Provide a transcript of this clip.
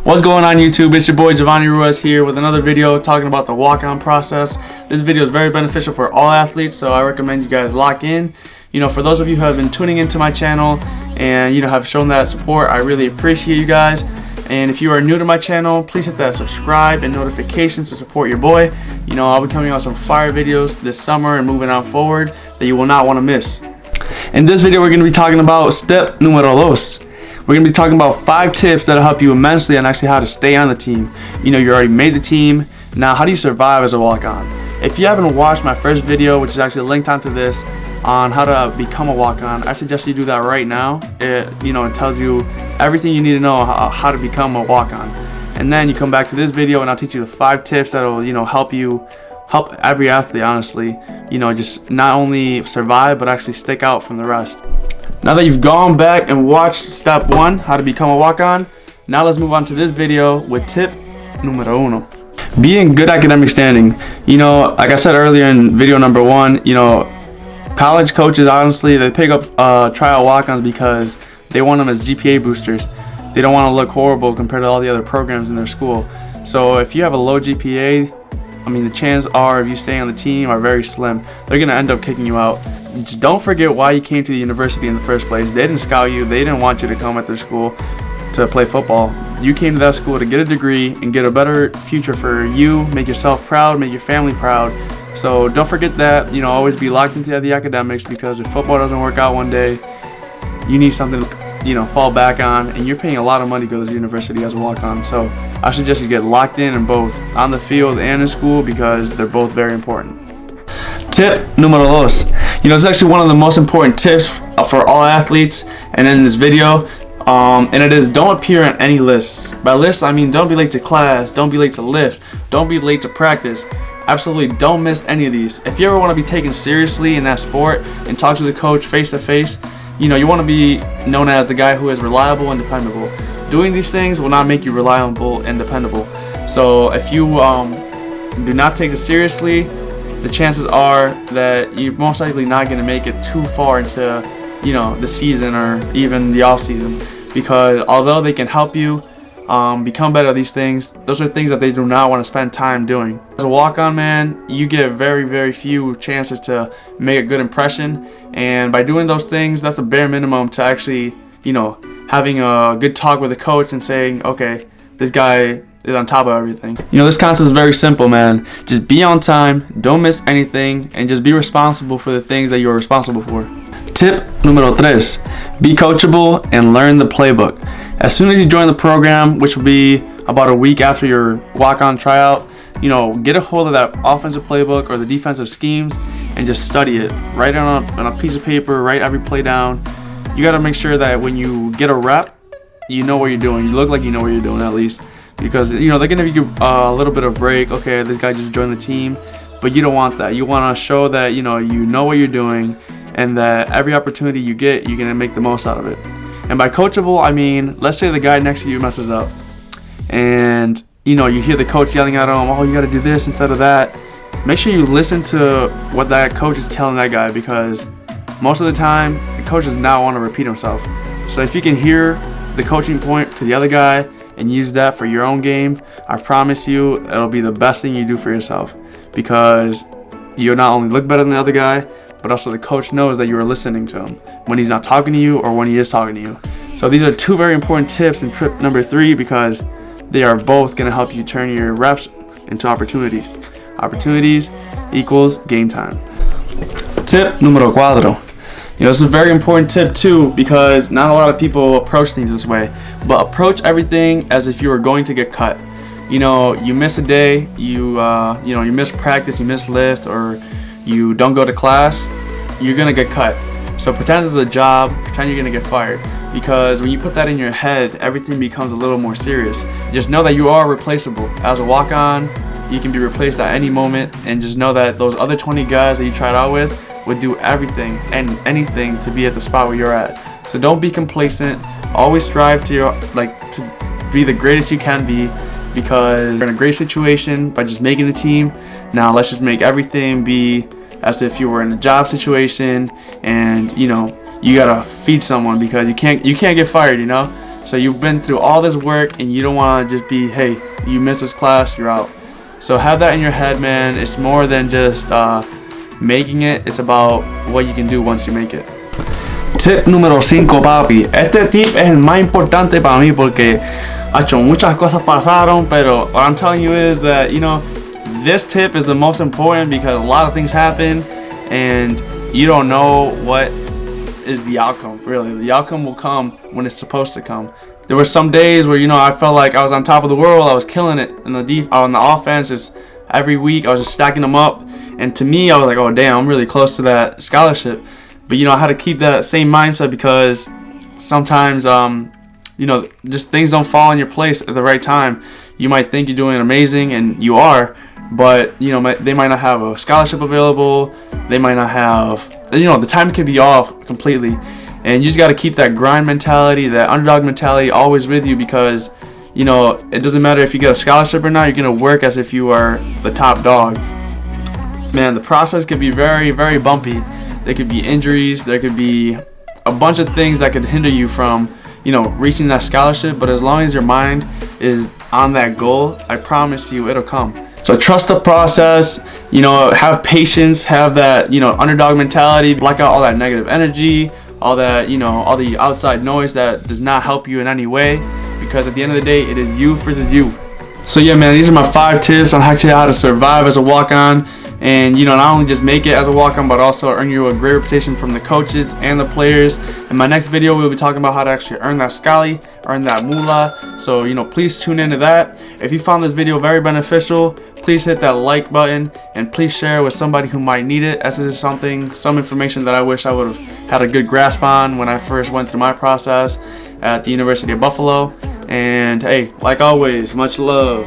What's going on YouTube? It's your boy Jovany Ruiz here with another video talking about the walk-on process. This video is very beneficial for all athletes, so I recommend you guys lock in. For those of you who have been tuning into my channel and have shown that support, I really appreciate you guys. And if you are new to my channel, please hit that subscribe and notifications to support your boy. I'll be coming out some fire videos this summer and moving on forward that you will not want to miss. In this video, we're going to be talking about step numero dos. We're going to be talking about 5 tips that'll help you immensely on actually how to stay on the team. You already made the team. Now, how do you survive as a walk-on? If you haven't watched my first video, which is actually linked onto this, on how to become a walk-on, I suggest you do that right now. It tells you everything you need to know how to become a walk-on. And then you come back to this video and I'll teach you the 5 tips that'll help every athlete, honestly, just not only survive but actually stick out from the rest. Now that you've gone back and watched step 1, how to become a walk-on, now let's move on to this video with tip numero uno. Be in good academic standing. Like I said earlier in video number 1, college coaches, honestly, they pick up trial walk-ons because they want them as GPA boosters. They don't want to look horrible compared to all the other programs in their school. So if you have a low GPA, the chances are of you staying on the team are very slim. They're going to end up kicking you out. Just don't forget why you came to the university in the first place. They didn't scout you. They didn't want you to come at their school to play football. You came to that school to get a degree and get a better future for you, make yourself proud, make your family proud. So don't forget that. Always be locked into the academics, because if football doesn't work out one day, you need something to fall back on, and you're paying a lot of money to go to the university as a walk-on. So I suggest you get locked in both on the field and in school, because they're both very important. Tip numero dos. It's actually one of the most important tips for all athletes, and in this video, and it is, don't appear on any lists. By lists, I mean don't be late to class, don't be late to lift, don't be late to practice. Absolutely don't miss any of these. If you ever want to be taken seriously in that sport and talk to the coach face to face, you want to be known as the guy who is reliable and dependable. Doing these things will not make you reliable and dependable. So if you do not take it seriously, the chances are that you're most likely not going to make it too far into the season or even the off season, because although they can help you become better at these things, those are things that they do not want to spend time doing. As a walk-on, man, you get very, very few chances to make a good impression, and by doing those things, that's the bare minimum to actually having a good talk with the coach and saying, okay, this guy is on top of everything. This concept is very simple, man. Just be on time, don't miss anything, and just be responsible for the things that you're responsible for. Tip numero tres. Be coachable and learn the playbook. As soon as you join the program, which will be about a week after your walk-on tryout, get a hold of that offensive playbook or the defensive schemes and just study it. Write it on a piece of paper, write every play down. You got to make sure that when you get a rep, you know what you're doing. You look like you know what you're doing, at least. Because, they're going to give you a little bit of break. Okay, this guy just joined the team. But you don't want that. You want to show that, you know what you're doing, and that every opportunity you get, you're going to make the most out of it. And by coachable, I mean, let's say the guy next to you messes up. And, you hear the coach yelling at him, oh, you got to do this instead of that. Make sure you listen to what that coach is telling that guy, because most of the time, the coach does not want to repeat himself. So if you can hear the coaching point to the other guy and use that for your own game, I promise you it'll be the best thing you do for yourself, because you'll not only look better than the other guy, but also the coach knows that you are listening to him when he's not talking to you or when he is talking to you. So these are 2 very important tips in tip number 3, because they are both going to help you turn your reps into opportunities. Opportunities equals game time. Tip numero cuatro. This is a very important tip too, because not a lot of people approach things this way, but approach everything as if you were going to get cut. You miss a day, you miss practice, you miss lift, or you don't go to class, you're gonna get cut. So pretend it's a job, pretend you're gonna get fired, because when you put that in your head, everything becomes a little more serious. Just know that you are replaceable. As a walk-on, you can be replaced at any moment, and just know that those other 20 guys that you tried out with would do everything and anything to be at the spot where you're at. So don't be complacent. Always strive to be the greatest you can be, because you're in a great situation by just making the team. Now let's just make everything be as if you were in a job situation, and you gotta feed someone, because you can't get fired. So you've been through all this work and you don't want to just be, hey, you missed this class, you're out. So have that in your head, man. It's more than just making it. It's about what you can do once you make it. Tip número 5, papi. Este tip es el más importante para mí porque muchas cosas pasaron, pero what I'm telling you is that, you know, this tip is the most important because a lot of things happen and you don't know what is the outcome. Really, the outcome will come when it's supposed to come. There were some days where, you know, I felt like I was on top of the world. I was killing it on the offense. Just every week I was just stacking them up, and to me I was like, oh damn, I'm really close to that scholarship. But you know, I had to keep that same mindset because sometimes you know, just things don't fall in your place at the right time. You might think you're doing amazing, and you are, but you know, they might not have a scholarship available. They might not have, you know, the time could be off completely. And you just got to keep that grind mentality, that underdog mentality always with you, because, you know, it doesn't matter if you get a scholarship or not, you're going to work as if you are the top dog. Man, the process could be very, very bumpy. There could be injuries. There could be a bunch of things that could hinder you from, you know, reaching that scholarship. But as long as your mind is on that goal, I promise you it'll come. So trust the process, you know, have patience, have that, you know, underdog mentality, block out all that negative energy, all that, you know, all the outside noise that does not help you in any way, because at the end of the day, it is you versus you. So yeah, man, these are my 5 tips on actually how to survive as a walk-on, and, you know, not only just make it as a walk-on, but also earn you a great reputation from the coaches and the players. In my next video, we'll be talking about how to actually earn that scally, earn that moolah. So, you know, please tune into that. If you found this video very beneficial, please hit that like button and please share it with somebody who might need it, as this is some information that I wish I would have had a good grasp on when I first went through my process at the University of Buffalo. And hey, like always, much love.